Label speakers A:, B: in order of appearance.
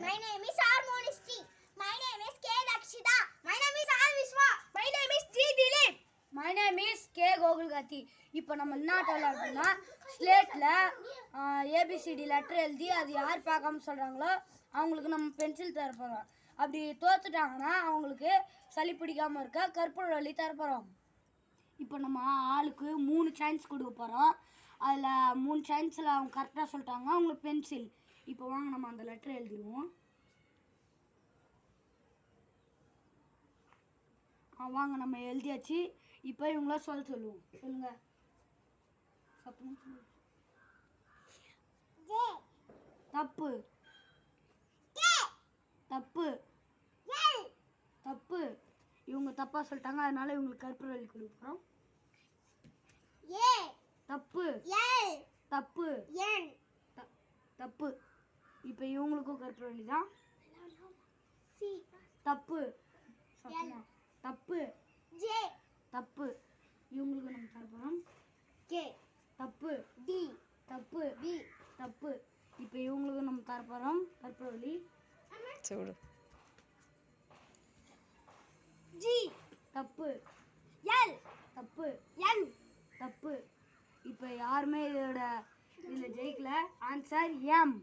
A: My name is R. Monistri. My name is K. Dakshita. My name is R. Vishwa. My name is G. Dilip.
B: My name is K. Gogulgathi. இப்போ நம்ம என்ன விளையாடுறோம்னா ஸ்லேட்டில் ABCD letter எழுதி அது யார் பார்க்காம சொல்கிறாங்களோ அவங்களுக்கு நம்ம பென்சில் தரப்போகிறோம். அப்படி தோத்துட்டாங்கன்னா அவங்களுக்கு சளி பிடிக்காமல் இருக்க கற்பூரவள்ளி தரப்போகிறோம். இப்போ நம்ம ஆளுக்கு 3 சான்ஸ் கொடுக்க போகிறோம். அதில் 3 சான்ஸில் அவங்க கரெக்டாக சொல்லிட்டாங்க அவங்களுக்கு பென்சில். இப்போ வாங்க நம்ம அந்த லெட்டர் எழுதிடுவோம். வாங்க நம்ம எழுதியாச்சு. இப்போ இவங்கள சொல்லுவோம். சொல்லுங்க. தப்பு தப்பு தப்பு. இவங்க தப்பா சொல்லிட்டாங்க, அதனால இவங்களுக்கு கற்பூரவள்ளி கொடுக்குறோம். தப்பு தப்பு தப்பு. இப்போ இவங்களுக்கும் கற்பூரவள்ளி தான். தப்பு தப்பு தப்பு. இவங்களுக்கு நம்ம தரப்போம். தப்பு தப்பு தப்பு. இப்போ இவங்களுக்கு நம்ம தரப்போகிறோம் கற்பூரவள்ளி. தப்பு தப்பு தப்பு. இப்போ யாருமே இதில் ஜெயிக்கல. Answer M.